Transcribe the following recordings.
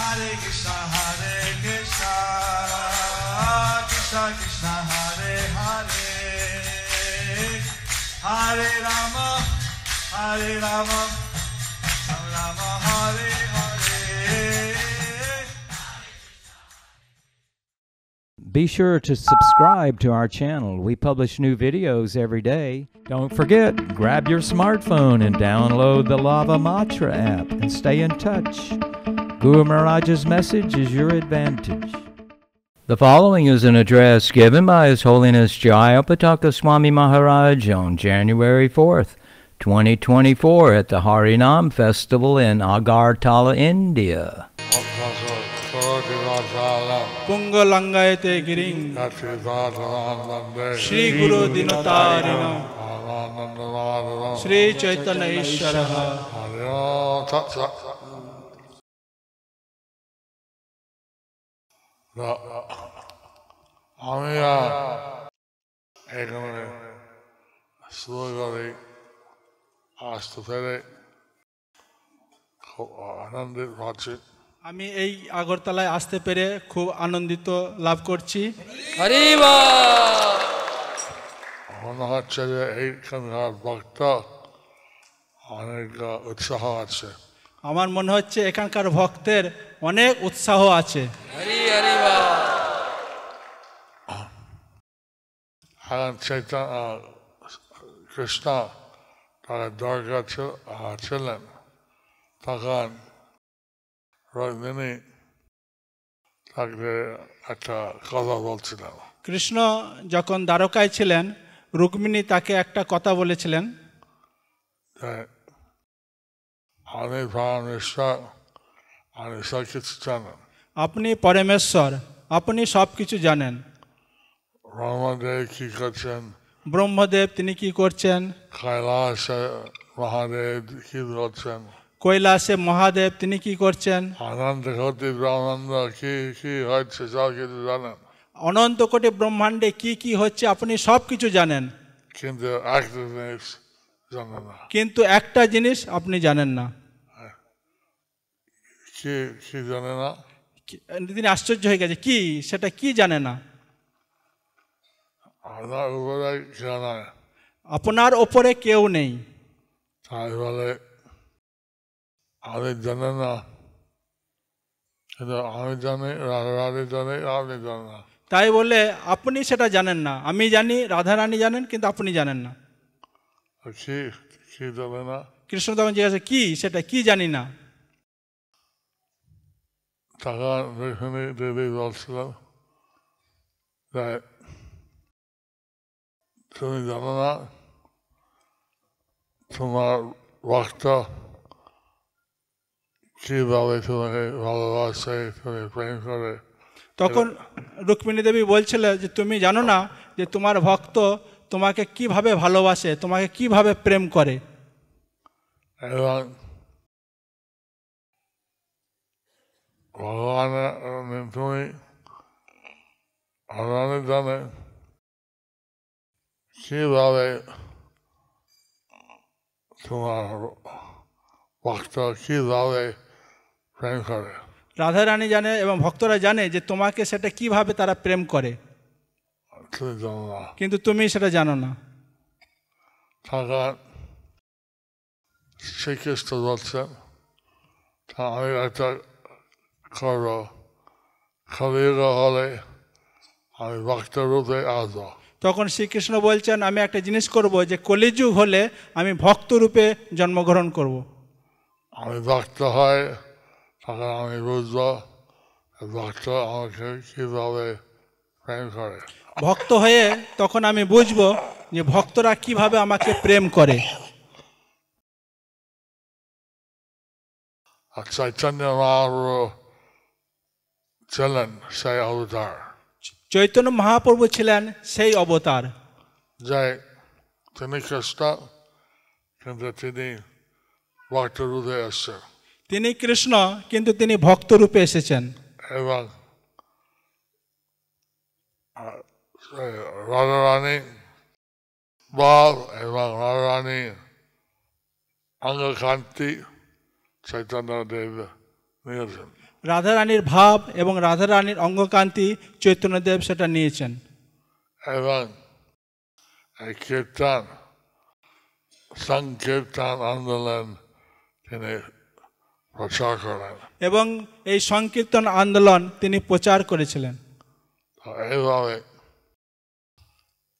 Hare Krishna Krishna Krishna Hare Hare Hare Rama Rama Rama Hare Hare. Be sure to subscribe to our channel. We publish new videos every day. Don't forget, grab your smartphone and download the Lava Matra app and stay in touch. Guru Maharaj's message is your advantage. The following is an address given by His Holiness Jayapataka Swami Maharaj on January 4th, 2024 at the Harinam Festival in Agartala, India. Pungalangayate Giring Shri Guru Dinotarina Shri Chaitanya Ishvaraha. আমি এখানে শুরু করে আসতে পেরে খুব আনন্দিত হচ্ছি। আমি এই আগরতলায় আসতে পেরে খুব আনন্দিত লাভ করছি। মনে হচ্ছে যে এইখানকার ভক্ত অনেক উৎসাহ আছে। আমার মনে হচ্ছে এখানকার ভক্তের অনেক উৎসাহ আছে। এখন চৈতন্য কৃষ্ণ তার দরগা ছিলেন, তখন রজনী তাকে একটা কথা বলছিলেন। কৃষ্ণ যখন দ্বারকায় ছিলেন, রুক্মিণী তাকে একটা কথা বলেছিলেন, আমি পরমেশ্বর, আমি সব কিছু জানেন। আপনি পরমেশ্বর, আপনি সব কিছু জানেন। ব্রহ্মদেব কি করছেন, ব্রহ্মদেব তিনি কি করছেন, কৈলাসে মহাদেব কি করছেন, কৈলাসে মহাদেব তিনি কি করছেন, অনন্ত কোটি ব্রহ্মাণ্ড কি কি হচ্ছে সব কিছু জানেন। অনন্ত কোটি ব্রহ্মাণ্ডে কি কি হচ্ছে আপনি সব কিছু জানেন, কিন্তু একটা জিনিস জানেন না। কিন্তু একটা জিনিস আপনি জানেন না। কি কি জানে না? তিনি আশ্চর্য হয়ে গেছে, কি সেটা কি জানে না। আপনার উপরে জানা, আপনার ওপরে কেউ নেই। তাই বলে আমি জানেন না, কিন্তু আমি জানি, রাধারানী জানে, আপনি জানেন না। তাই বলে আপনি সেটা জানেন না, আমি জানি, রাধারানী জানেন, কিন্তু আপনি জানেন না। কি কি জানে না? কৃষ্ণ তখন জিজ্ঞাসা, কি সেটা কি জানি না। তখন রুক্মিণী দেবী বলছিলেন যে তুমি জানো না তোমার ভক্ত কিভাবে তোমাকে ভালোবাসে, তুমি প্রেম করে। তখন রুক্মিণী দেবী বলছিল যে তুমি জানো না যে তোমার ভক্ত তোমাকে কিভাবে ভালোবাসে, তোমাকে কিভাবে প্রেম করে। এবং ভগবানের তুমি ভগবানের জানে কিভাবে তোমার ভক্ত কিভাবে প্রেম করে। রাধারানী জানে এবং ভক্তরা জানে যে তোমাকে সেটা কিভাবে তারা প্রেম করে, তুমি জানো না, কিন্তু তুমি সেটা জানো না। তখন শ্রীকৃষ্ণ বলছেন আমি একটা করবো, কলিযুগ হলে আমি ভক্ত রূপে আসবো। তখন শ্রীকৃষ্ণ বলছেন আমি একটা জিনিস করব, যে কলিযুগ হলে আমি ভক্ত রূপে জন্মগ্রহণ করব। আমি ভক্ত হয় তখন আমি বুঝবো ভক্ত আমাকে কীভাবে প্রেম করে। ভক্ত হয়ে তখন আমি বুঝবো যে ভক্তরা কিভাবে আমাকে প্রেম করে। আর চৈতন্য মহাপ্রভু ছিলেন সেই অবতার। চৈতন্য মহাপ্রভু ছিলেন সেই অবতার, যে তিনি কৃষ্ণ কিন্তু তিনি ভক্ত রূপে এসেছেন। তিনি কৃষ্ণ কিন্তু তিনি ভক্ত রূপে এসেছেন। এবং রাধারানী বল এবং রাধারানী অঙ্গকান্তি চৈতন্য দেব নিয়েছেন। রাধারানীর ভাব এবং রাধারানীর অঙ্গকান্তি চৈতন্যদেব সেটা নিয়েছেন। এবং এই কীর্তন সংকীর্তন আন্দোলন তিনি প্রচার করেন। এবং এই সংকীর্তন আন্দোলন তিনি প্রচার করেছিলেন। তো এইভাবে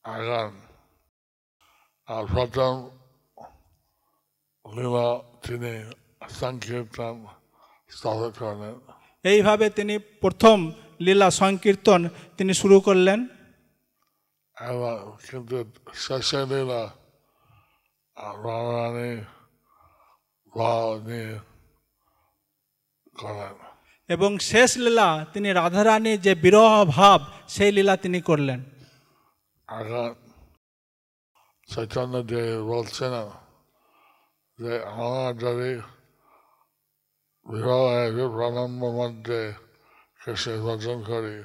এখন প্রথম লীলা তিনি সংকীর্তন স্থাপন করলেন। এইভাবে তিনি প্রথম লীলা সংকীর্তন তিনি শুরু করলেন। এবং কিন্তু শেষে লীলা রাধারানী ভাব নিয়ে করেন। এবং শেষ লীলা তিনি রাধারানীর যে বিরহ ভাব সেই লীলা তিনি করলেন। এখন চৈতন্যদেব বলছেন যে আমরা যদি বিপ্রলম্ব মধ্যে কৃষ্ণের ভজন করি,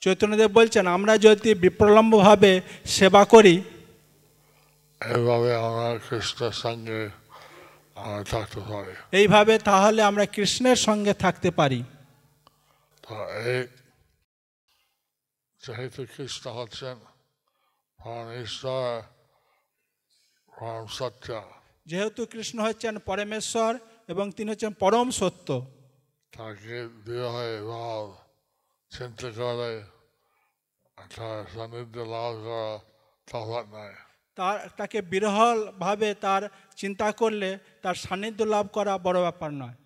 চৈতন্যদেব বলছেন আমরা যদি বিপ্রলম্বভাবে সেবা করি, এইভাবে আমরা কৃষ্ণের সঙ্গে থাকতে পারি। এইভাবে তাহলে আমরা কৃষ্ণের সঙ্গে থাকতে পারি। তো এই যেহেতু কৃষ্ণ হচ্ছেন পরম ঈশ্বর, পরম সত্য, যেহেতু কৃষ্ণ হচ্ছেন পরমেশ্বর এবং তিনি হচ্ছেন পরম সত্য, তাকে বিরহে ভাব চিন্তা করে তার সান্নিধ্য লাভ করা তফাৎ নাই। তাকে বিরহভাবে তার চিন্তা করলে তার সান্নিধ্য লাভ করা বড় ব্যাপার নয়।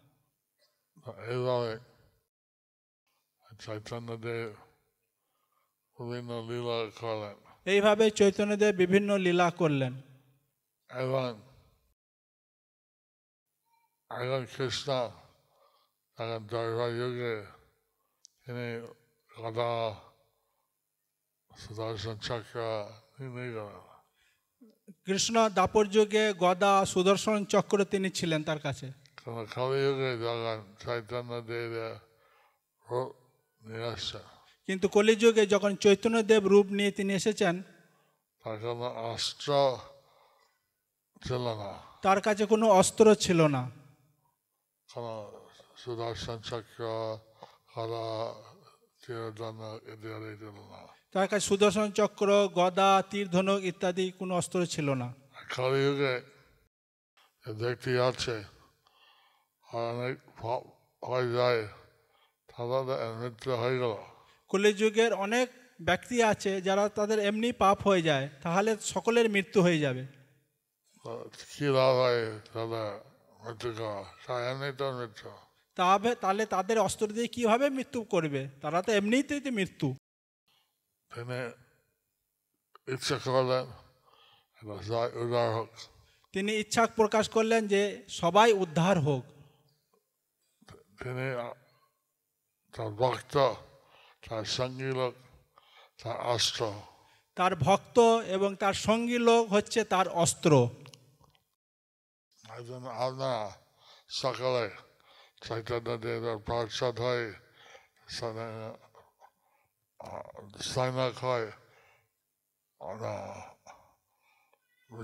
এইভাবে চৈতন্যদেব বিভিন্ন লীলা করলেন। এইভাবে চৈতন্যদেব বিভিন্ন লীলা করলেন। এবং এখন কৃষ্ণ এখন দৈবা যুগে তিনি গদা সুদর্শন চক্র নিয়ে গেলেন। কৃষ্ণ দাপর যুগে গদা সুদর্শন চক্র তিনি ছিলেন তার কাছে। কলিযুগে যখন চৈতন্যদেবের রূপ নিয়ে আসছেন, কিন্তু কলিযুগে যখন চৈতন্যদেব রূপ নিয়ে তিনি এসেছেন, তার কোনো অস্ত্র ছিল না, তার কাছে কোনো অস্ত্র ছিল না, কোনো সুদর্শন চক্র, গদা, তীরধনুক ইত্যাদি ছিল না। তার কাছে সুদর্শন চক্র, গদা, তীর ধনুক ইত্যাদি কোনো অস্ত্র ছিল না। কলিযুগে ব্যক্তি আছে অনেক হয়ে যায়, তাদের মৃত্যু হয়ে গেল। কলিযুগের অনেক ব্যক্তি আছে যারা তাদের এমনি পাপ হয়ে যায়, তাহলে সকলের মৃত্যু হয়ে যাবে। কি লাভ হয় তাদের মৃত্যু করা? তাই এমনি তো মৃত্যু। তাহলে তাদের অস্ত্র দিয়ে কিভাবে মৃত্যু করবে? তারা তো এমনিতেই তো মৃত্যু। তিনি ইচ্ছা করলেন উদ্ধার হোক। তিনি ইচ্ছা প্রকাশ করলেন যে সবাই উদ্ধার হোক। তিনি তার ভক্ত, তার সঙ্গী লোক, তার অস্ত্র। তার ভক্ত এবং তার সঙ্গী লোক হচ্ছে তার অস্ত্র। আপনারা সকালে চৈতন্যদেবের প্রসাদ হয়, সৈনিক হয়,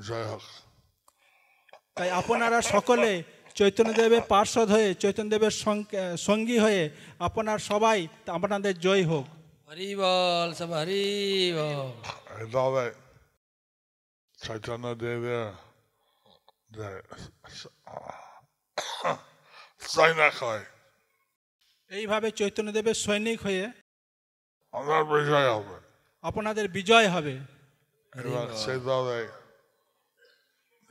জয় হোক। তাই আপনারা সকলে চৈতন্যদেবের পার্শ্বদ হয়ে, চৈতন্যদেবের সঙ্গী হয়ে আপনার সবাই আপনাদের জয় হোক। হরি বল, সব হরি বল। এইভাবে চৈতন্যদেবের যে সৈনিক হয়, এইভাবে চৈতন্যদেবের সৈনিক হয়ে আমার বিজয় হবে। আপনাদের বিজয় হবে। এবং সেইভাবে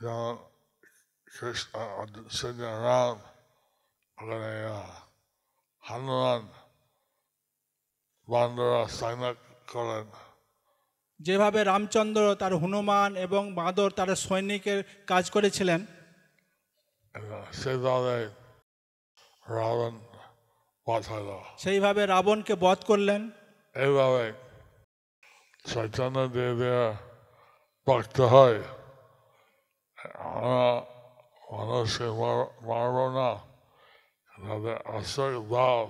যেমন রাম ওখানে হনুমান বান্দরা সৈনিক করেন, যেভাবে রামচন্দ্র তার হনুমান এবং বাঁদর তার সৈনিকের কাজ করেছিলেন, সেইভাবে রাবণ বধ হল। সেইভাবে রাবণকে বধ করলেন। এইভাবে চৈতন্যদেবের ভক্ত হয়, আমরা মানুষকে মারব না, তাদের আসল ভাব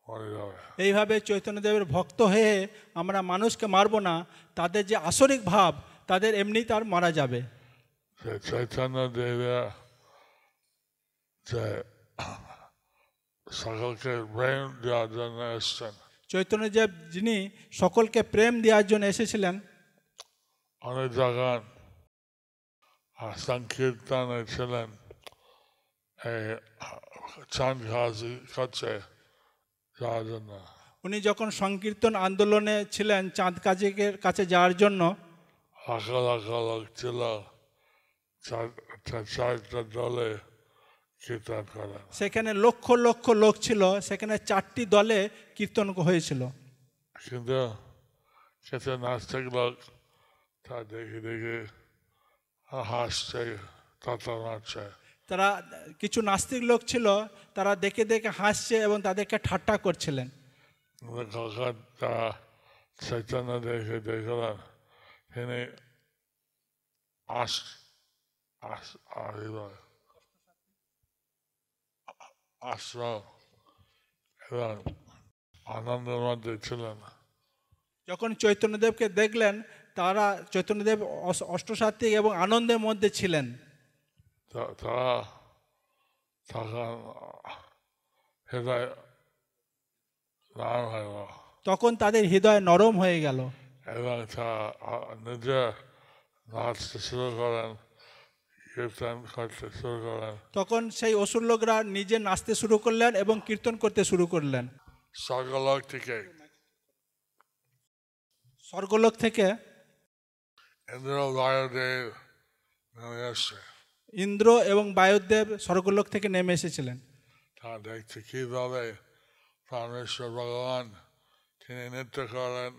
মরে যাবে। এইভাবে চৈতন্যদেবের ভক্ত হয়ে আমরা মানুষকে মারব না, তাদের যে আসরিক ভাব তাদের এমনি তার মারা যাবে। চৈতন্যদেবের যে সকলকে প্রেম দেওয়ার জন্য এসছেন। চৈতন্যদেব যিনি সকলকে প্রেম দেওয়ার জন্য এসেছিলেন, অনেক যখন সংকীর্তনে ছিলেন এই চাঁদ ঘাসি কাছে যাওয়ার জন্য, উনি যখন সংকীর্তন আন্দোলনে ছিলেন চাঁদ কাজিকের কাছে যাওয়ার জন্য, লাখ লাখ লোক ছিল, চারটা দলে কীর্তন করেন। সেখানে লক্ষ লক্ষ লোক ছিল, সেখানে 4টি দলে কীর্তন হয়েছিল। কিন্তু কিছু নাস্তিক লোক তা দেখে দেখে হাসছে, তাতা মারছে। তারা কিছু নাস্তিক লোক ছিল, তারা দেখে দেখে হাসছে এবং তাদেরকে ঠাট্টা করছিলেন। কখন তারা চৈতন্য দেখে দেখলেন তিনি আশ্রম এবং আনন্দের মধ্যে ছিলেন। যখন চৈতন্যদেবকে দেখলেন, তারা চৈতন্যদেব অষ্টসাত্ত্বিক এবং আনন্দের মধ্যে ছিলেন। তারা তখন হৃদয় নরম হয়ে গেল তখন তাদের হৃদয় নরম হয়ে গেল এবং তারা নিজে নাচতে শুরু করেন, কীর্তন করতে শুরু করেন। তখন সেই অসুর লোকরা নিজে নাচতে শুরু করলেন এবং কীর্তন করতে শুরু করলেন। স্বর্গলোক থেকে ইন্দ্র বায়ুদেব নেমে এসছে। ইন্দ্র এবং বায়ুদেব স্বর্গলোক থেকে নেমে এসেছিলেন। তারা দেখছে কীভাবে পরমেশ্বর ভগবান তিনি নৃত্য করেন,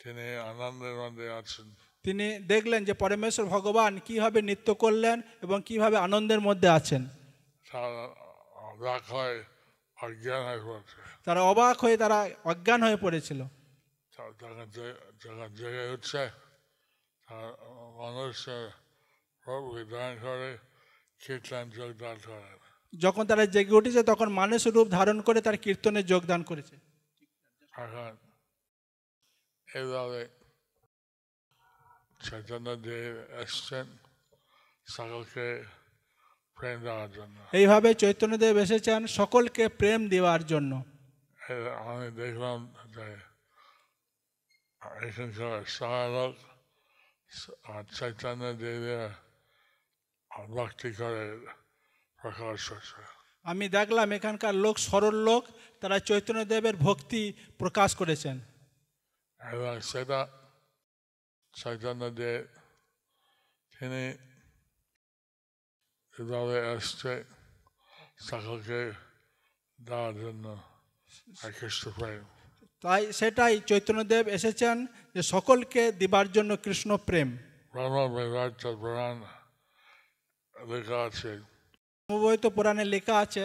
তিনি আনন্দের মধ্যে আছেন। তিনি দেখলেন যে পরমেশ্বর ভগবান কিভাবে নৃত্য করলেন এবং কিভাবে আনন্দের মধ্যে আছেন। তারা অবাক হয়ে তারা অজ্ঞান হয়ে পড়েছিল। যখন জেগে উঠছে মানুষের রূপ ধারণ করে কীর্তন যোগদান করেন। যখন তারা জেগে উঠেছে তখন মানুষের রূপ ধারণ করে তার কীর্তনে যোগদান করেছে। এখন এইভাবে চৈতন্যদেব এসছেন সকলকে প্রেম দেওয়ার জন্য। এইভাবে চৈতন্যদেব এসেছেন সকলকে প্রেম দেওয়ার জন্য। আমি দেখলাম যে এখানকার সারা চৈতন্যদেবের ভক্তি করে প্রকাশ করছে। আমি দেখলাম এখানকার লোক সরল লোক, তারা চৈতন্যদেবের ভক্তি প্রকাশ করেছেন। এবং সেটা চৈতন্যদেব তিনি এভাবে এসছে সকলকে দেওয়ার জন্য কৃষ্ণ প্রেম। তাই সেটাই চৈতন্যদেব এসেছেন যে সকলকে দিবার জন্য কৃষ্ণ প্রেম। পুরাণ লেখা আছে, ব্রহ্মবৈবর্ত পুরাণে লেখা আছে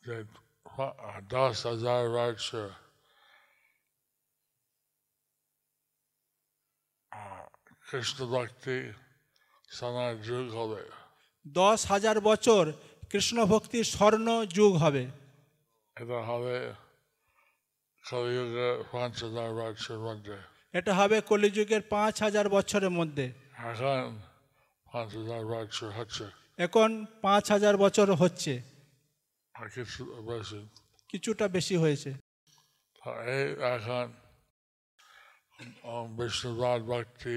যে 10,000 বছর কৃষ্ণ ভক্তি সোনার যুগ হবে। 10,000 বছর কৃষ্ণ ভক্তির স্বর্ণ যুগ হবে। এটা হবে কলিযুগে 5,000 বছরের মধ্যে। এটা হবে কলিযুগের 5,000 বছরের মধ্যে। এখন 5,000 বছর হচ্ছে, এখন 5,000 বছর হচ্ছে, আর কিছু বেশি, কিছুটা বেশি হয়েছে। এই এখন বিষ্ণুপাদ ভক্তি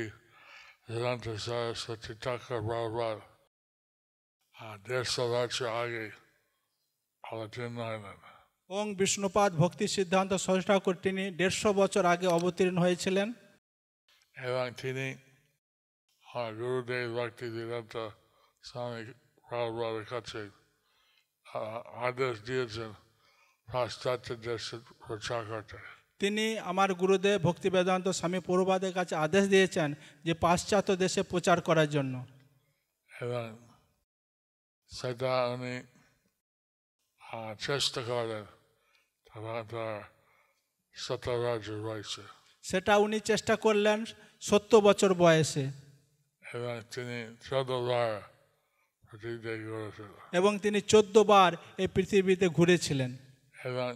বেদান্ত সরস্বতী ঠাকুর প্রভুপাদ 150 বছর আগে অবতীর্ণ হলেন। ওং বিষ্ণুপাদ ভক্তি সিদ্ধান্ত সরস্বতী ঠাকুর তিনি 150 বছর আগে অবতীর্ণ হয়েছিলেন এবং তিনি গুরুদেব ভক্তি বেদান্ত স্বামী প্রভুপাদের কাছে আদেশ দিয়েছেন পাশ্চাত্য দেশে প্রচার করতে। তিনি আমার গুরুদেব ভক্তি বেদান্ত স্বামী প্রভুপাদের কাছে আদেশ দিয়েছেন যে পাশ্চাত্য দেশে প্রচার করার জন্য। এবং সেটা উনি চেষ্টা করেন তখন তার 70 বছর বয়সে। সেটা উনি চেষ্টা করলেন 70 বছর বয়সে। এবং তিনি 14 বার পৃথিবীতে ঘুরেছিলেন। এবং তিনি 14 বার এই পৃথিবীতে ঘুরেছিলেন। এবং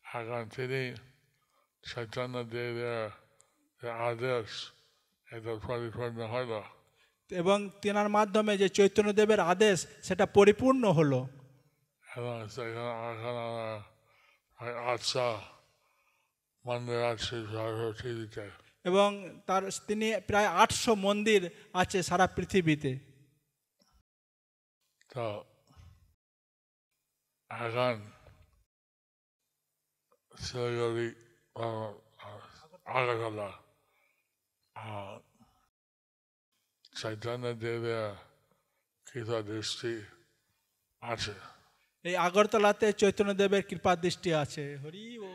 এখন তিনি চৈতন্যদেবের আদেশ এটা পরিপূর্ণ হল। এবং তেনার মাধ্যমে যে চৈতন্যদেবের আদেশ সেটা পরিপূর্ণ হলো। এবং সেখানে এখন প্রায় 800 মন্দির আছে পৃথিবীতে। এবং তিনি প্রায় 800 মন্দির আছে সারা পৃথিবীতে। তো এখন শিলিগুড়ি আগরতলা চৈতন্য দেবের কৃপা দৃষ্টি আছে। এই আগরতলাতে চৈতন্যদেবের কৃপা দৃষ্টি আছে। হরি ও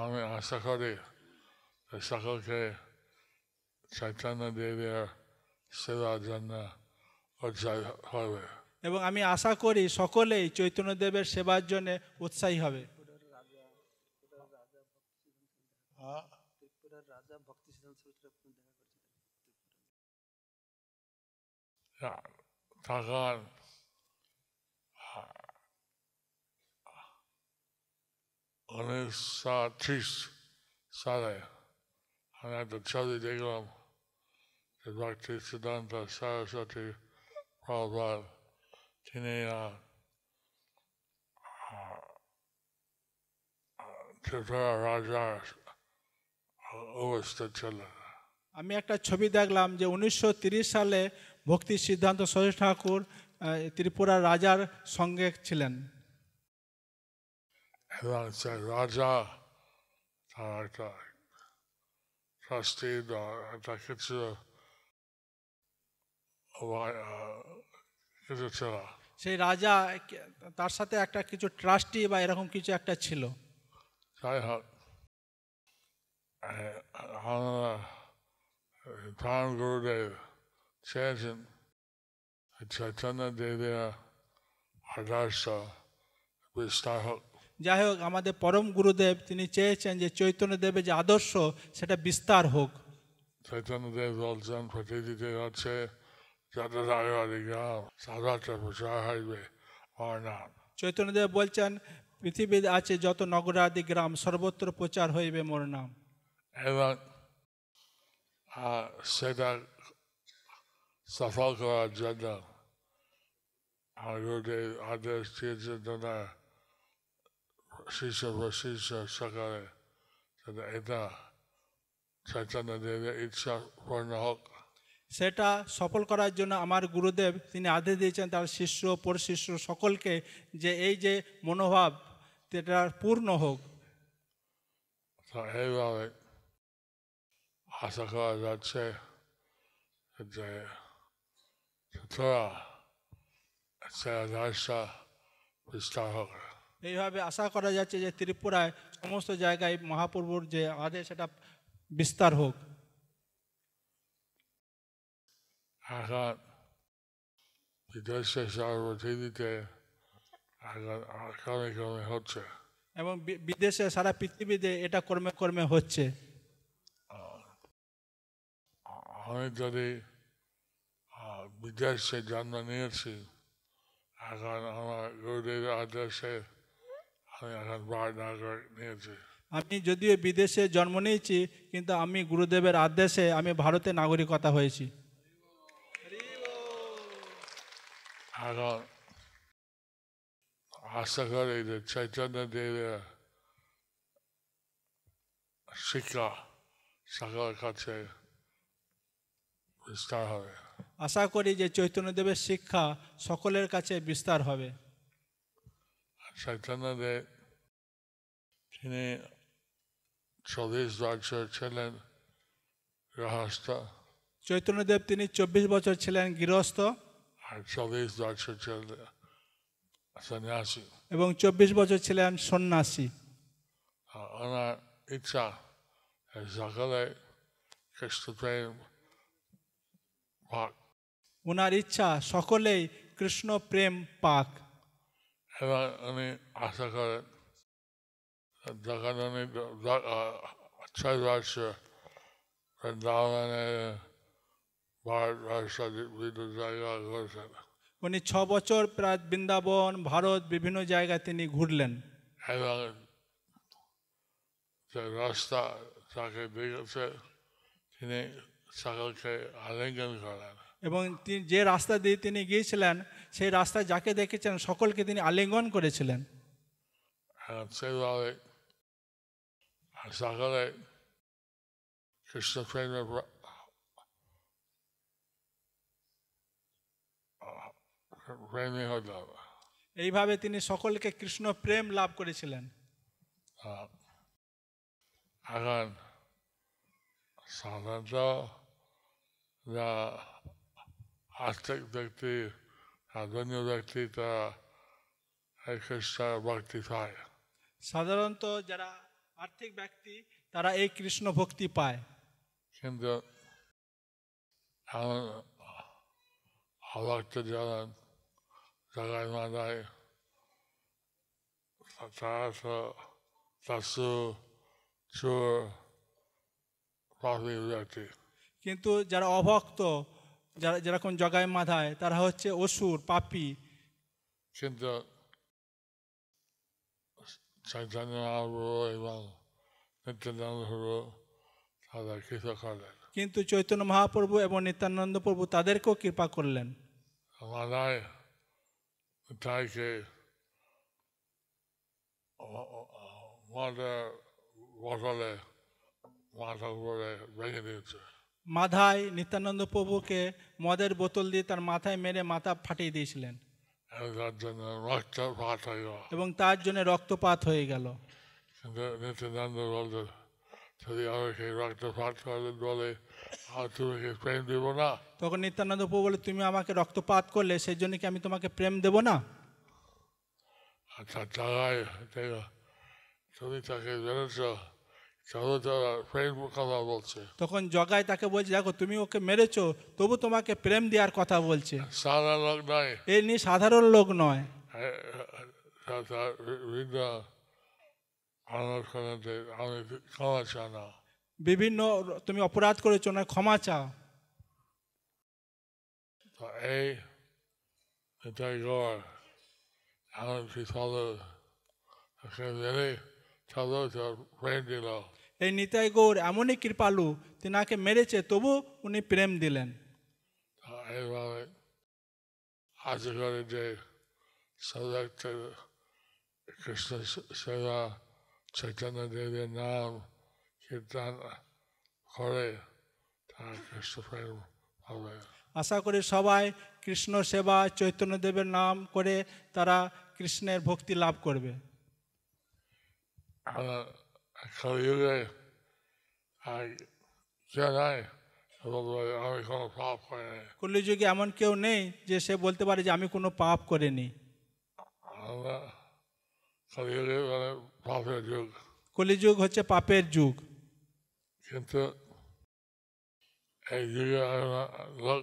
আমি আশা করি সকলকে চৈতন্য দেবের সেবার জন্য উৎসাহী হবে। এবং আমি আশা করি সকলেই চৈতন্যদেবের সেবার জন্য উৎসাহী হবে। তখন 1930 সালে আমি একটা ছবি দেখলাম যে ভক্তি সিদ্ধান্ত সরস্বতী প্রভুপাদ তিনি ত্রিপুরা রাজার উপস্থিত ছিলেন। আমি একটা ছবি দেখলাম যে 1930 সালে ভক্তি সিদ্ধান্ত সরস্বতী ঠাকুর ত্রিপুরা রাজার সঙ্গে ছিলেন। এবং সে রাজা তার একটা ট্রাস্টি একটা কিছু ছিল। সেই রাজা তার সাথে একটা কিছু ট্রাস্টি বা এরকম কিছু একটা ছিল। যাই হোক প্রাণ গুরুদেব চেয়েছেন চৈতন্য দেবের আদর্শ বিস্তার হোক। যাই হোক আমাদের পরম গুরুদেব তিনি চেয়েছেন যে চৈতন্যদেবের যে আদর্শ সেটা বিস্তার হোক। চৈতন্যদেব বলছেন পৃথিবীতে হচ্ছে যত জায়গায় গ্রাম সাধারণত প্রচার হইবে আমার নাম। চৈতন্যদেব বলছেন পৃথিবীতে আছে যত নগরাদি গ্রাম সর্বত্র প্রচার হইবে মোর নাম। এবং সেটা সফল করার জন্য গুরুদেব আদেশ দিয়েছেন শিষ্য প্রশিষ্য সকালে এটা চৈতন্যদেবের ইচ্ছা পূর্ণ হোক। সেটা সফল করার জন্য আমার গুরুদেব তিনি আদেশ দিয়েছেন তার শিষ্য পরশিষ্য সকলকে যে এই যে মনোভাব এটা পূর্ণ হোক। তো এইভাবে আশা করা যাচ্ছে যে ত্রিপুরা সে আদর্শ বিস্তার হোক। এইভাবে আশা করা যাচ্ছে যে ত্রিপুরায় সমস্ত জায়গায় মহাপ্রভুর যে আদেশ সেটা বিস্তার হোক। এখন বিদেশে সর্বপৃথিবীতে এখন ক্রমে ক্রমে হচ্ছে এবং বিদেশে সারা পৃথিবীতে এটা কর্মে কর্মে হচ্ছে। আমি যদি বিদেশে জন্ম নিয়েছি এখন আমার গুরুদেবের আদর্শে আমি এখন ভারত নাগরিক নিয়েছি। আমি যদিও বিদেশে জন্ম নিয়েছি কিন্তু আমি গুরুদেবের আদেশে আমি ভারতের নাগরিকতা হয়েছি। এখন আশা করি যে চৈতন্যদেবের শিক্ষা সকলের কাছে বিস্তার হবে। আশা করি যে চৈতন্যদেবের শিক্ষা সকলের কাছে বিস্তার হবে। চৈতন্যদেব তিনি 24 বছর ছিলেন গৃহস্থ, চৈতন্যদেব তিনি 24 বছর ছিলেন গৃহস্থ আর 24 বছর ছিলেন সন্ন্যাসী। এবং 24 বছর ছিলেন সন্ন্যাসী। ওনার ইচ্ছা সকলে কৃষ্ণপ্রেম পাক। ওনার ইচ্ছা সকলেই কৃষ্ণ প্রেম পাক। এবং উনি আশা করেন যখন উনি 6 বছর বৃন্দাবনে ভারতবর্ষ বিভিন্ন জায়গায় ঘুরছেন। উনি 6 বছর প্রায় বৃন্দাবন ভারত বিভিন্ন জায়গায় তিনি ঘুরলেন। এবং যে রাস্তা তাকে দেখেছে তিনি সকলকে আলিঙ্গন করেন। এবং তিনি যে রাস্তা দিয়ে তিনি গিয়েছিলেন সেই রাস্তায় যাকে দেখেছেন সকলকে তিনি আলিঙ্গন করেছিলেন। সেইভাবে সকালে কৃষ্ণ প্রেমের প্রেমী হতে হবে। এইভাবে তিনি সকলকে কৃষ্ণ প্রেম লাভ করেছিলেন। এখন সাধারণত যা আর্থিক ব্যক্তি ধনী ব্যক্তি তারা এই কৃষ্ণের ভক্তি পায়। সাধারণত যারা আর্থিক ব্যক্তি তারা এই কৃষ্ণ ভক্তি পায়, কিন্তু এমন অভক্ত যারা জায়গায় মাথায় তারা তো দাসু চোর পাপী ব্যক্তি। কিন্তু যারা অভক্ত, যারা যেরকম জগায় মাথায়, তারা হচ্ছে অসুর পাপী। কিন্তু চৈতন্য মহাপ্রভু এবং নিত্যানন্দ প্রভু তারা কৃপা করলেন। কিন্তু চৈতন্য মহাপ্রভু এবং নিত্যানন্দ প্রভু তাদেরকেও কৃপা করলেন। মাথায় তাইকে মদের বোতলে মাথা উপরে ভেঙে দিয়েছে। মাথায় নিত্যানন্দ প্রভুকে মদের বোতল দিয়ে তার মাথায় মেরে মাথা ফাটিয়ে দিয়েছিলেন তার জন্য রক্তপাত হয়ে গেল। এবং তার জন্য রক্তপাত হয়ে গেল। কিন্তু নিত্যানন্দ বলতে যদি আমাকে রক্তপাত করলে বলে আর তুমি প্রেম দেব না। তখন নিত্যানন্দ প্রভু বলে, তুমি আমাকে রক্তপাত করলে সেই জন্য কি আমি তোমাকে প্রেম দেব না? আচ্ছা জায়গায় তুমি তাকে জেনেছ তবু তারা প্রেম কথা বলছে। তখন জগাই তাকে বলছে, দেখো তুমি ওকে মেরেছো তবু তোমাকে প্রেম দেওয়ার কথা বলছে। সাধারণ লোক নয়, এই নিয়ে সাধারণ লোক নয়। বিভিন্ন অনুষ্ঠানে আমি ক্ষমা চাই না। বিভিন্ন তুমি অপরাধ করেছো না, ক্ষমা চাও। এই এটাই গড় এমনকি চলো প্রেম দিল। এই নিতাই গৌর এমনই কৃপালু, তিনাকে মেরেছে তবু উনি প্রেম দিলেন। এইভাবে আশা করি যে সবাইকে কৃষ্ণ সেবা চৈতন্য দেবের নাম কীর্তন করে তারা কৃষ্ণ প্রেম হবে। আশা করি সবাই কৃষ্ণ সেবা চৈতন্য দেবের নাম করে তারা কৃষ্ণের ভক্তি লাভ করবে। কলিযুগে আমি কোনো পাপ করিনি। কলিযুগে এমন কেউ নেই যে সে বলতে পারে যে আমি কোনো পাপ করিনি। কলিযুগে মানে পাপের যুগ। কলিযুগ হচ্ছে পাপের যুগ। কিন্তু এই যুগে লোক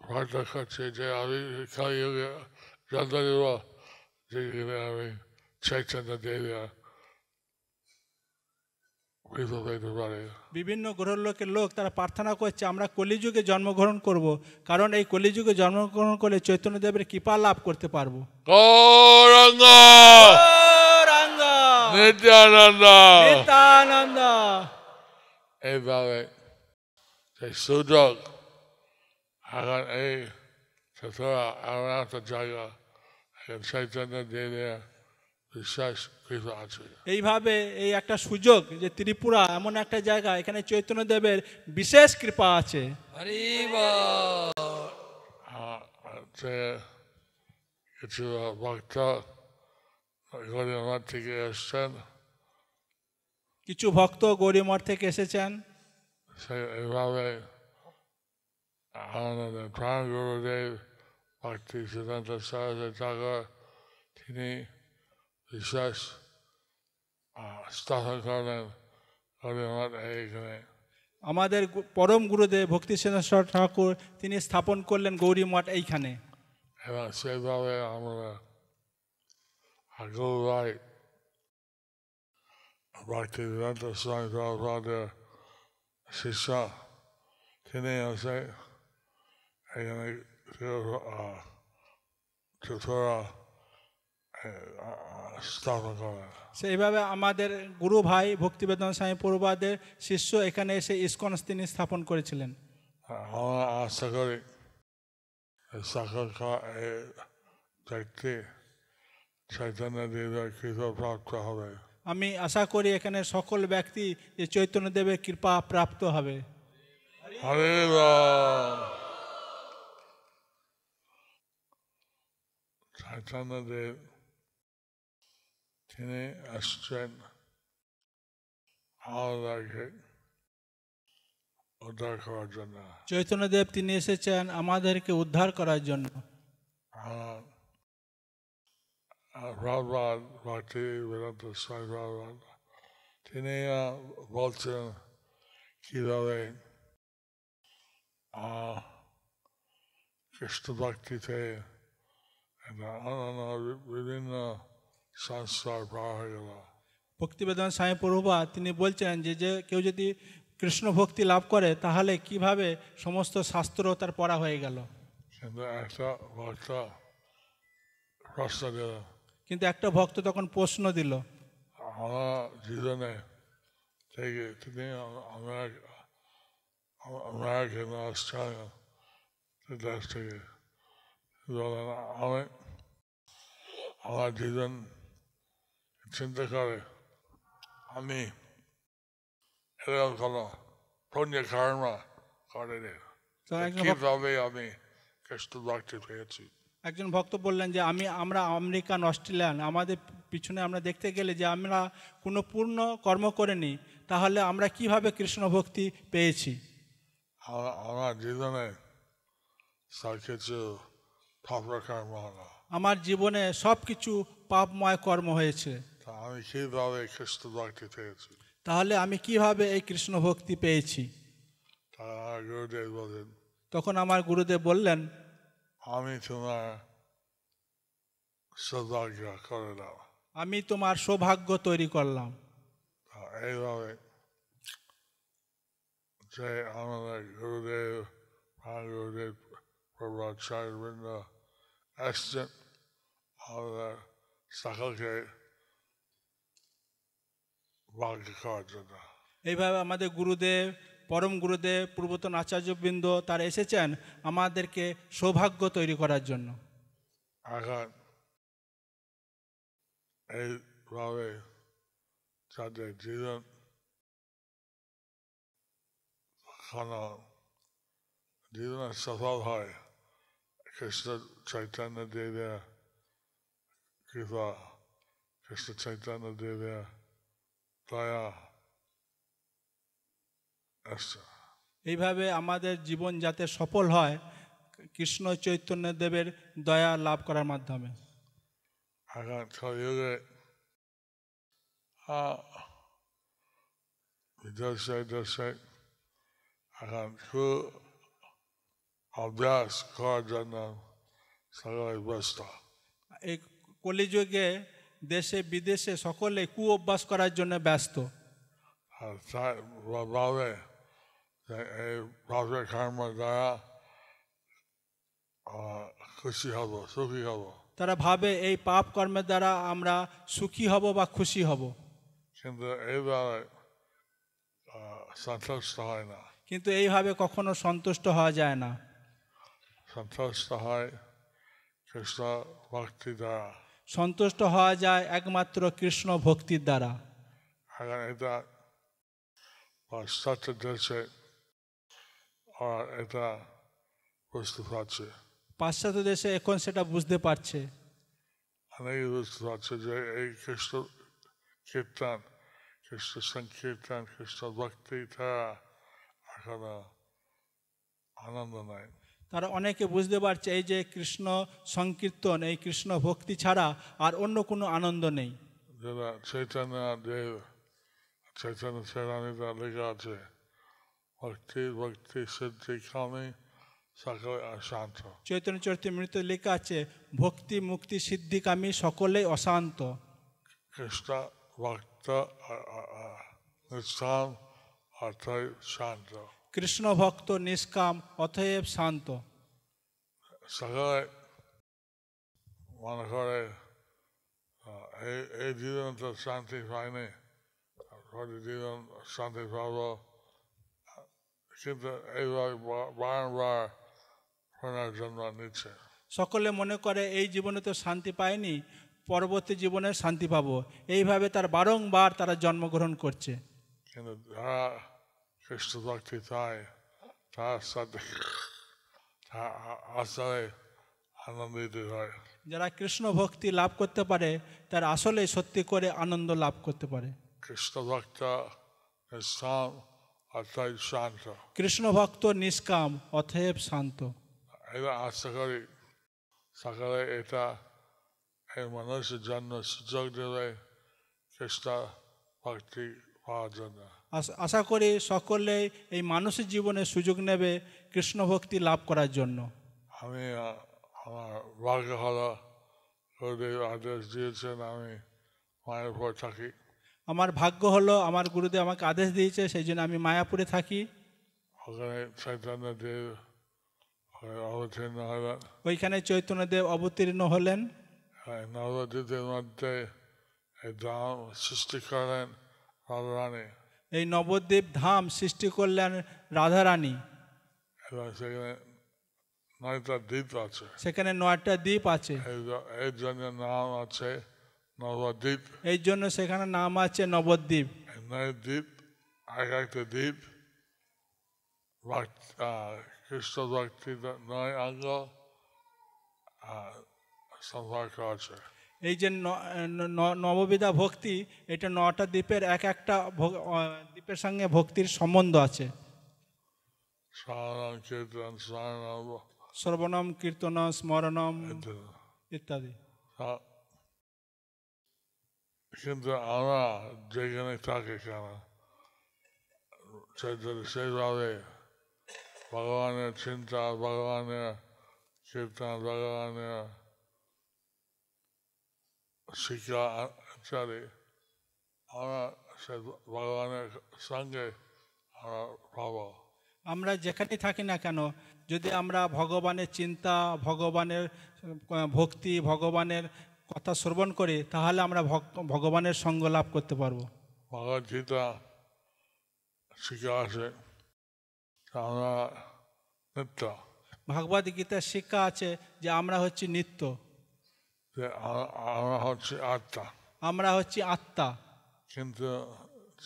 ভয় করছে যে আমি কলিযুগে জন্ম দেব যেখানে আমি চৈতন্য দেবের বিভিন্ন গ্রহ লোকের লোক তারা প্রার্থনা করছে আমরা কলিযুগে জন্মগ্রহণ করব, কারণ এই কলিযুগে জন্মগ্রহণ করলে চৈতন্য দেবের কৃপা লাভ করতে পারবো। গৌরাঙ্গ নিত্যানন্দ নিত্যানন্দ। এইভাবে সেই সুযোগ এখন এই এমন একটা জায়গা এখন চৈতন্য দেবের বিশ্বাস কৃপা আছে। এইভাবে এই একটা সুযোগ যে ত্রিপুরা এমন একটা জায়গা, এখানে চৈতন্য দেবের বিশেষ কৃপা আছে। হরি বল। কিছু ভক্ত গৌরীমঠ থেকে এসছেন, কিছু ভক্ত গৌরীমঠ থেকে এসেছেন। এইভাবে আমাদের প্রাণ গুরুদেব ভক্তি সিদ্ধান্ত সরস্বতী ঠাকুর তিনি বিশ্বাস স্থাপন করলেন গৌরীমঠ এইখানে। আমাদের পরম গুরুদেব ভক্তি সিদ্ধেশ্বর ঠাকুর তিনি স্থাপন করলেন গৌরী মঠ এইখানে। এবং সেইভাবে আমরা গৌরাই ভক্তি সিদ্ধান্ত স্বামী প্রভুপাদের শিষ্য তিনি আছে এখানে ত্রিপুরা স্থাপন করেন। সেইভাবে আমাদের গুরু ভাই ভক্তিবেদান্ত স্বামী প্রভুপাদের শিষ্য এখানে এসে ইসকন তিনি স্থাপন করেছিলেন। আমরা আশা করি এই সকলকে এই দেখতে চৈতন্য দেবের কৃপা প্রাপ্ত হবে। আমি আশা করি এখানে সকল ব্যক্তি যে চৈতন্যদেবের কৃপা প্রাপ্ত হবে। হরে রাম। চৈতন্যদেব তিনি আসছেন আমাদেরকে উদ্ধার করার জন্য। চৈতন্যদেব তিনি এসেছেন আমাদেরকে উদ্ধার করার জন্য। প্রভুপাদ ভক্তি বেদান্ত স্বামী প্রভুপাদ তিনি বলছেন কিভাবে কৃষ্ণ ভক্তিতে অন্যান্য বিভিন্ন সংস্কার পাওয়া হয়ে গেল। ভক্তিবেদান্ত স্বামী প্রভুপাদ তিনি বলছেন যে কেউ যদি কৃষ্ণ ভক্তি লাভ করে তাহলে কিভাবে সমস্ত শাস্ত্র তার পড়া হয়ে গেল। কিন্তু একটা ভক্ত প্রশ্ন দিল, কিন্তু একটা ভক্ত তখন প্রশ্ন দিল, আমরা জীবনে থেকে তিনি American Australia দেশ থেকে বলেন আমার জীবন চিন্তা করে আমি এরকম কোনো পুণ্য কর্ম করিনি, কিভাবে আমি কৃষ্ণ ভক্তি পেয়েছি। একজন ভক্ত বললেন যে আমরা আমেরিকান অস্ট্রেলিয়ান, আমাদের পিছনে আমরা দেখতে গেলে যে আমরা কোনো পূর্ণ কর্ম করিনি, তাহলে আমরা কিভাবে কৃষ্ণ ভক্তি পেয়েছি। আমার জীবনে সব কিছু পাপের কর্ম হলো, আমার জীবনে সব কিছু পাপময় কর্ম হয়েছে, আমি কিভাবে কৃষ্ণ ভক্তি পেয়েছি। তাহলে আমি কিভাবে এই কৃষ্ণ ভক্তি পেয়েছি। গুরুদেব বলেন, তখন আমার গুরুদেব বললেন, আমি তোমার সৌভাগ্য করে দাও, আমি তোমার সৌভাগ্য তৈরি করলাম। এইভাবে যে আমাদের গুরুদেব গুরুদেব প্রভাচার্যবৃন্দ আসছেন আমাদের সকলকে ভাগ্য করার জন্য। এইভাবে আমাদের গুরুদেব, পরম গুরুদেব, পূর্বতন আচার্যবৃন্দ তারা এসেছেন আমাদেরকে সৌভাগ্য তৈরি করার জন্য। এখন এইভাবে যাদের জীবন জীবনে সফল হয় কৃষ্ণ চৈতন্য দেবের কৃপা, কৃষ্ণ চৈতন্য দেবের দয়া আসছে। এইভাবে আমাদের জীবন যাতে সফল হয় কৃষ্ণ চৈতন্য দেবের দয়া লাভ করার মাধ্যমে। এখন কলিযুগে দেশে দেশে এখন খুব অভ্যাস করার জন্য সকলে ব্যস্ত। এই কলিযুগে দেশে বিদেশে সকলে কু অভ্যাস করার জন্য ব্যস্ত। আর তাই ভাবে এই পাপের কর্ম দ্বারা খুশি হব, সুখী হব। তারা ভাবে এই পাপ কর্মের দ্বারা আমরা সুখী হব বা খুশি হব, কিন্তু এইভাবে সন্তুষ্ট হয় না। কিন্তু এইভাবে কখনো সন্তুষ্ট হওয়া যায় না। সন্তুষ্ট হয় কৃষ্ণ ভক্তি দ্বারা। সন্তুষ্ট হওয়া যায় একমাত্র কৃষ্ণ ভক্তির দ্বারা। এখন এটা পাশ্চাত্য দেশে এটা বুঝতে পারছে, পাশ্চাত্য দেশে এখন সেটা বুঝতে পারছে, অনেকে বুঝতে পারছে যে এই কৃষ্ণ কীর্তন, কৃষ্ণ সংকীর্তন, কৃষ্ণ ভক্তি ছাড়া এখনো আনন্দ নাই। তারা অনেকে বুঝতে পারছে এই যে কৃষ্ণ সংকীর্তন, এই কৃষ্ণ ভক্তি ছাড়া আর অন্য কোনো আনন্দ নেই। যেটা চৈতন্য দেব, চৈতন্য চরণীতে লেখা আছে, ভক্তি ভক্তি সিদ্ধি কামে সকলে অশান্ত। চৈতন্য চরিতামৃতে লেখা আছে ভক্তি মুক্তি সিদ্ধিকামী সকলেই অশান্ত। কৃষ্ণ ভক্ত নিষ্কাম অর্থাৎ শান্ত। কৃষ্ণ ভক্ত নিষ্কাম অতএব শান্ত। সকলে মনে করে এই জীবন তো শান্তি পায়নি, জীবন শান্তি পাব, কিন্তু এইভাবে বারবার পুনর্জন্ম নিচ্ছে। সকলে মনে করে এই জীবনে তো শান্তি পায়নি, পরবর্তী জীবনে শান্তি পাবো, এইভাবে তার বারংবার তারা জন্মগ্রহণ করছে। কিন্তু যারা কৃষ্ণ ভক্তি চায় তার সাথে আসলে আনন্দিত হয়। যারা কৃষ্ণ ভক্তি লাভ করতে পারে তার আসলে সত্যি করে আনন্দ লাভ করতে পারে। কৃষ্ণ ভক্ত নিষ্কাম অর্থাৎ শান্ত। কৃষ্ণ ভক্ত নিষ্কাম অতএব শান্ত। এবার আশা করি সকালে এটা এই মানুষের জন্য সুযোগ দেবে কৃষ্ণ ভক্তি পাওয়ার জন্য। আশা করি সকলে এই মানুষের জীবনে সুযোগ নেবে কৃষ্ণ ভক্তি লাভ করার জন্য। আমি আমার ভাগ্য হলো গুরুদেব আদেশ দিয়েছেন আমি মায়াপুর থাকি। আমার ভাগ্য হলো আমার গুরুদেব আমাকে আদেশ দিয়েছে, সেই জন্য আমি মায়াপুরে থাকি। ওখানে চৈতন্যদেব অবতীর্ণ হলেন। ওইখানে চৈতন্যদেব অবতীর্ণ হলেন। নবদ্বীপের মধ্যে এই ধাম সৃষ্টি করলেন রাধারানী। এই নবদ্বীপ ধাম সৃষ্টি করলেন রাধারানী। এবং সেখানে 9টা দ্বীপ আছে। সেখানে 9টা দ্বীপ আছে। এই জন্য নাম আছে নবদ্বীপ। এই জন্য সেখানে নাম আছে নবদ্বীপ। 9 দ্বীপ, এক একটা দ্বীপ কৃষ্ণ ভক্তি 9 অঙ্গ সম্পর্ক আছে। এই যে নববিধা ভক্তি, এটা 9টা দ্বীপের এক একটা দ্বীপের সঙ্গে ভক্তির সম্বন্ধ আছে। শ্রবণম কীর্তন স্মরণম ইত্যাদি। কিন্তু আমরা যেখানে থাকি কেন সেইভাবে ভগবানের চিন্তা, ভগবানের কীর্তন, ভগবানের শিক্ষা ইত্যাদি আমরা সে ভগবানের সঙ্গে আমরা পাবো। আমরা যেখানে থাকি না কেন, যদি আমরা ভগবানের চিন্তা, ভগবানের ভক্তি, ভগবানের কথা শ্রবণ করি, তাহলে আমরা ভগবানের সঙ্গ লাভ করতে পারবো। ভগবদ্গীতা শিক্ষা আছে আমরা নিত্য। ভগবদ গীতার শিক্ষা আছে যে আমরা হচ্ছি নিত্য, যে আমরা হচ্ছে আত্মা। আমরা হচ্ছি আত্মা। কিন্তু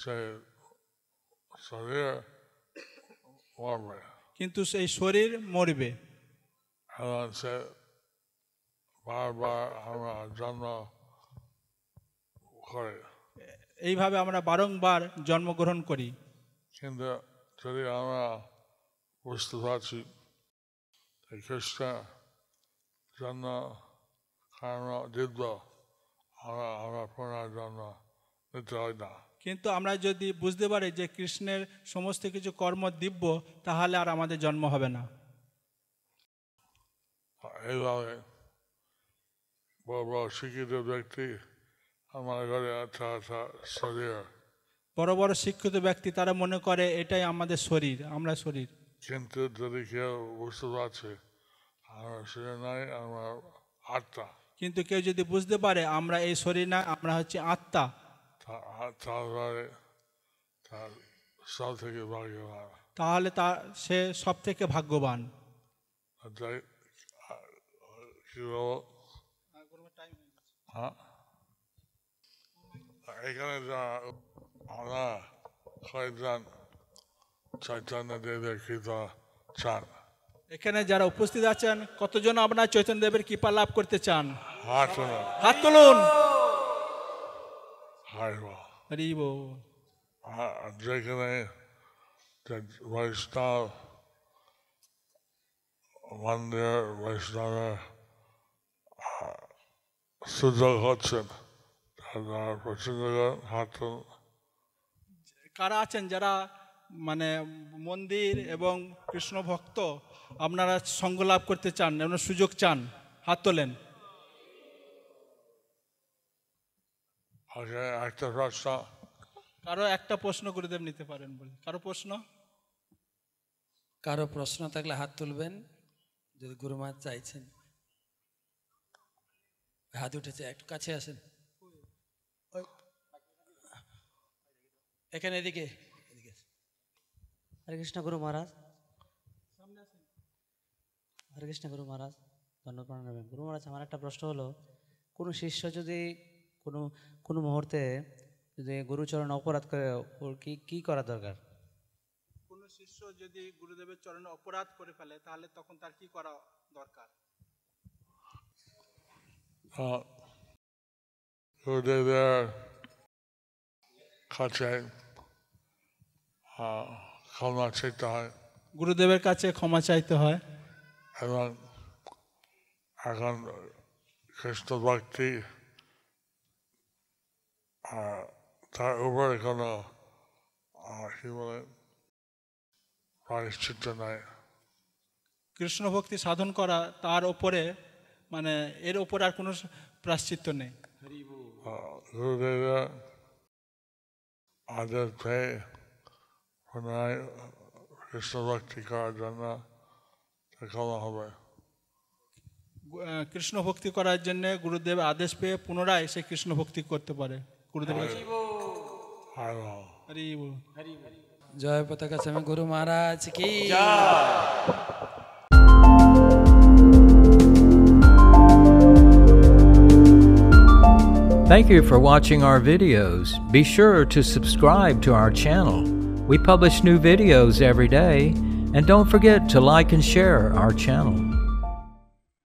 সে শরীর মরবে, কিন্তু সেই শরীর মরবে এবং সে বারবার আমরা জন্ম করে। এইভাবে আমরা বারংবার জন্মগ্রহণ করি। কিন্তু যদি আমরা বুঝতে পারছি কৃষ্ণ জন্ম কর্ম দিব্য, আমরা পুনর্জন্ম নিতে হয় না। কিন্তু আমরা যদি বুঝতে পারি যে কৃষ্ণের সমস্ত কিছু কর্ম দিব্য, তাহলে আর আমাদের জন্ম হবে না। এইভাবে বড় বড় শিক্ষিত ব্যক্তি আমার ঘরে শরীর, বড় বড় শিক্ষিত ব্যক্তি তারা মনে করে এটাই আমাদের শরীর, আমরা শরীর। কিন্তু যদি কেউ বুঝতে পারছে আমার শরীর নয়, আমার আত্মা, কিন্তু কেউ যদি বুঝতে পারে আমরা এই শরীর না, আমরা হচ্ছে আত্মা, তারপরে তার সব থেকে ভাগ্যবান। তাহলে সে সব থেকে ভাগ্যবান। এখানে আমরা কয়েকজন চৈতন্যদেবের কৃপা চান। এখানে যারা উপস্থিত আছেন, কতজন আপনার চৈতন্যদেবের কৃপা লাভ করতে চান? হাত তুলুন। হরি বল। যেখানে বৈষ্ণব মন্দির, বৈষ্ণবের সুযোগ হচ্ছেন, কারা আছেন যারা মানে মন্দির এবং কৃষ্ণ ভক্ত আপনারা সঙ্গ লাভ করতে চান, আপনার সুযোগ চান? হাত তোলেন। একটা প্রশ্ন, কারো একটা প্রশ্ন গুরুদেব নিতে পারেন বলে। কারো প্রশ্ন? কারো প্রশ্ন থাকলে হাত তুলবেন যদি গুরুমা চাইছেন। হাত উঠেছে, একটু কাছে আসেন। এখানে এদিকে। হরে কৃষ্ণ গুরু মহারাজ। হরে কৃষ্ণ গুরু মহারাজ, ধন্যবাদ প্রণাম নেবেন। গুরু মহারাজ, আমার একটা প্রশ্ন হলো, কোনো শিষ্য যদি কোনো মুহূর্তে যদি গুরুচরণ অপরাধ করে, ওর কি করা দরকার? কোনো শিষ্য যদি গুরুদেবের চরণে অপরাধ করে ফেলে তাহলে তখন তার কি করা দরকার? গুরুদেবের কাছে ক্ষমা চাইতে হয় গুরুদেবের কাছে ক্ষমা চাইতে হয় এবং এখন কৃষ্ণ ভক্তি তার উপরে কোনো কি বলে প্রায়শ্চিত্ত নাই। কৃষ্ণ ভক্তি সাধন করা তার ওপরে, মানে এর ওপরে আর কোনো প্রায়শ্চিত্ত নেই। গুরুদেবের আদেশ পেয়ে পুনরায় কৃষ্ণ ভক্তি করার জন্য ক্ষমা হবে। কৃষ্ণ ভক্তি করার জন্য গুরুদেব আদেশ পেয়ে পুনরায় সে কৃষ্ণ ভক্তি করতে পারে। গুরুদেব হরি বল। জয় পতাকা স্বামী গুরু মহারাজ কি। Thank you for watching our videos. Be sure to subscribe to our channel. We publish new videos every day, and don't forget to like and share our channel.